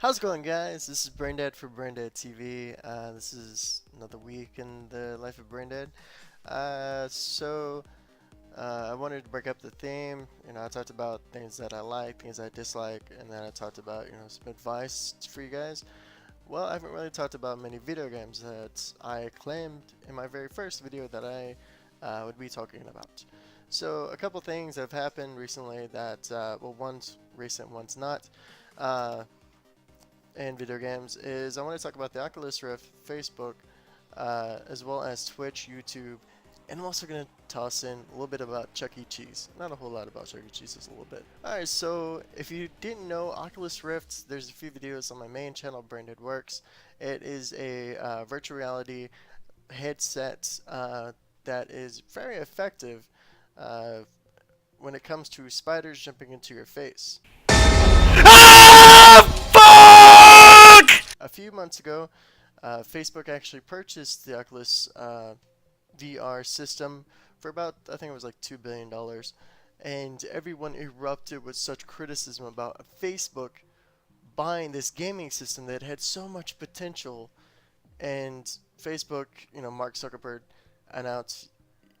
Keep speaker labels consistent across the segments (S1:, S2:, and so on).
S1: How's it going, guys? This is BrainDead for BrainDeadTV. This is another week in the life of BrainDead. I wanted to break up the theme. I talked about things that I like, things I dislike, and then I talked about, some advice for you guys. Well, I haven't really talked about many video games that I claimed in my very first video that I would be talking about. So, a couple things have happened recently that, well, one's recent, one's not. In video games is I want to talk about the Oculus Rift, Facebook, as well as Twitch, YouTube, and I'm also going to toss in a little bit about Chuck E. Cheese. Not a whole lot about Chuck E. Cheese, just a little bit. Alright, so if you didn't know, Oculus Rift, there's a few videos on my main channel, BrainDead Works. It is a virtual reality headset that is very effective when it comes to spiders jumping into your face. A few months ago, Facebook actually purchased the Oculus VR system for about, I think it was like $2 billion. And everyone erupted with such criticism about Facebook buying this gaming system that had so much potential. And Facebook, Mark Zuckerberg announced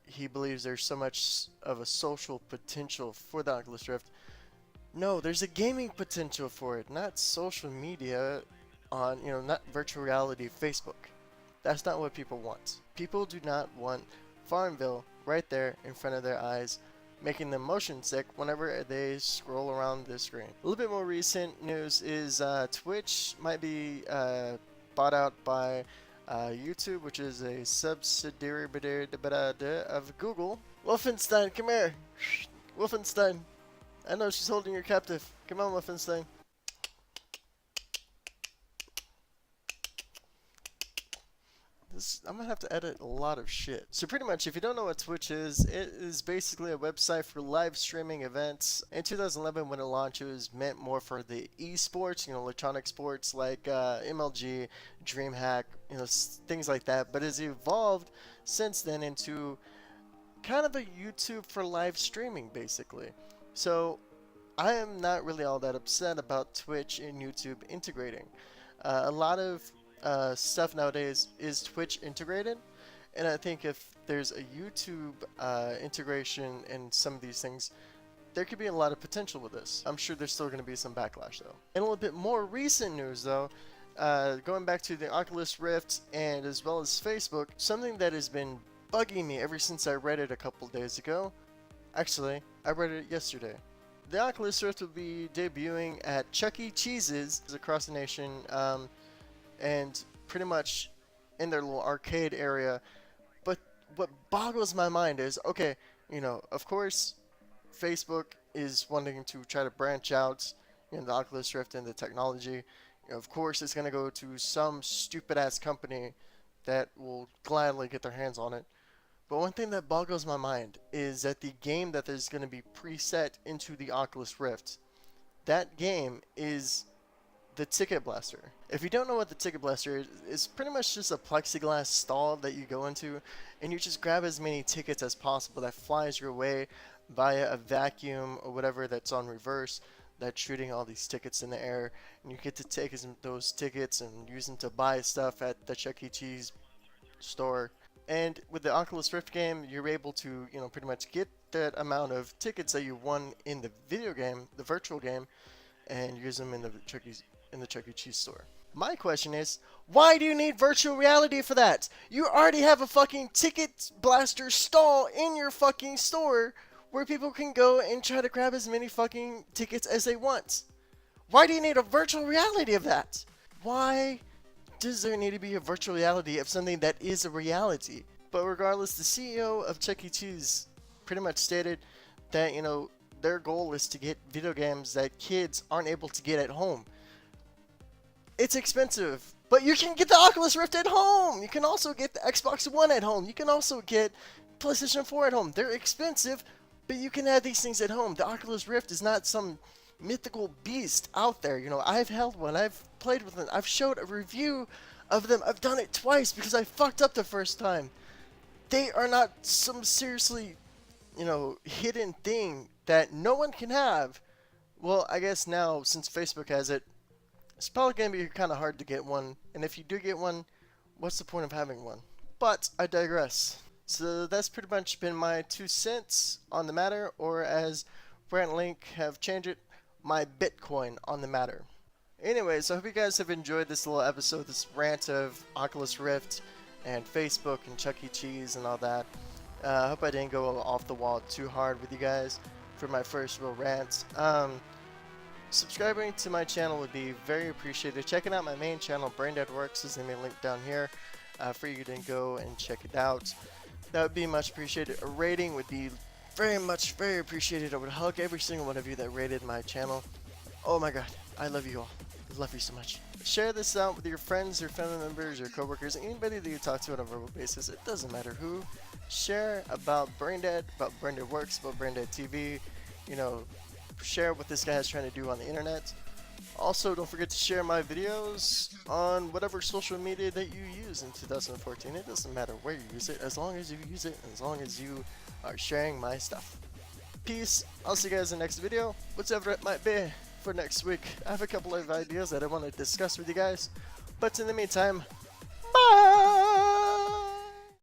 S1: he believes there's so much of a social potential for the Oculus Rift. No, there's a gaming potential for it, not social media on, not virtual reality Facebook. That's not what people want. People do not want Farmville right there in front of their eyes, making them motion sick whenever they scroll around the screen. A little bit more recent news is Twitch might be bought out by YouTube, which is a subsidiary of Google. Wolfenstein, come here. Wolfenstein. I know she's holding you captive. Come on, Wolfenstein. I'm gonna have to edit a lot of shit. So pretty much, if you don't know what Twitch is, it is basically a website for live streaming events. In 2011, when it launched, it was meant more for the esports, electronic sports like MLG, DreamHack, things like that. But it's evolved since then into kind of a YouTube for live streaming, basically. So I am not really all that upset about Twitch and YouTube integrating. A lot of stuff nowadays is Twitch integrated, and I think if there's a YouTube integration in some of these things, there could be a lot of potential with this. I'm sure there's still going to be some backlash though. And a little bit more recent news though, going back to the Oculus Rift and as well as Facebook, something that has been bugging me ever since I read it a couple days ago. Actually, I read it yesterday. The Oculus Rift will be debuting at Chuck E. Cheese's across the nation, and pretty much in their little arcade area. But what boggles my mind is, okay, of course, Facebook is wanting to try to branch out in the Oculus Rift and the technology. Of course, it's going to go to some stupid-ass company that will gladly get their hands on it. But one thing that boggles my mind is that the game that is going to be preset into the Oculus Rift, that game is the Ticket Blaster. If you don't know what the Ticket Blaster is, it's pretty much just a plexiglass stall that you go into, and you just grab as many tickets as possible that flies your way via a vacuum or whatever that's on reverse, that's shooting all these tickets in the air, and you get to take those tickets and use them to buy stuff at the Chuck E. Cheese store. And with the Oculus Rift game, you're able to, pretty much get that amount of tickets that you won in the video game, the virtual game, and use them in the Chuck E. Cheese store. My question is, why do you need virtual reality for that? You already have a fucking Ticket Blaster stall in your fucking store where people can go and try to grab as many fucking tickets as they want. Why do you need a virtual reality of that? Why does there need to be a virtual reality of something that is a reality? But regardless, the CEO of Chuck E. Cheese pretty much stated that, their goal is to get video games that kids aren't able to get at home. It's expensive, but you can get the Oculus Rift at home. You can also get the Xbox One at home. You can also get PlayStation 4 at home. They're expensive, but you can have these things at home. The Oculus Rift is not some mythical beast out there. I've held one. I've played with them. I've showed a review of them. I've done it twice because I fucked up the first time. They are not some seriously, hidden thing that no one can have. Well, I guess now, since Facebook has it, It's probably going to be kind of hard to get one, and if you do get one, what's the point of having one? But I digress. So that's pretty much been my 2 cents on the matter, or as Brent Link have changed it, my Bitcoin on the matter. Anyways, I hope you guys have enjoyed this little episode, this rant of Oculus Rift and Facebook and Chuck E. Cheese and all that. I hope I didn't go off the wall too hard with you guys for my first real rant. Subscribing to my channel would be very appreciated. Checking out my main channel, BrainDead Works, is going to be linked down here for you to go and check it out. That would be much appreciated. A rating would be very appreciated. I would hug every single one of you that rated my channel. Oh my god, I love you all. I love you so much. Share this out with your friends, your family members, your coworkers, anybody that you talk to on a verbal basis. It doesn't matter who. Share about BrainDead, about BrainDead Works, about BrainDeadTV. You know, share what this guy is trying to do on the internet. Also, don't forget to share my videos on whatever social media that you use in 2014. It doesn't matter where you use it, as long as you use it, and as long as you are sharing my stuff. Peace. I'll see you guys in the next video, whatever it might be for next week. I have a couple of ideas that I want to discuss with you guys, but in the meantime,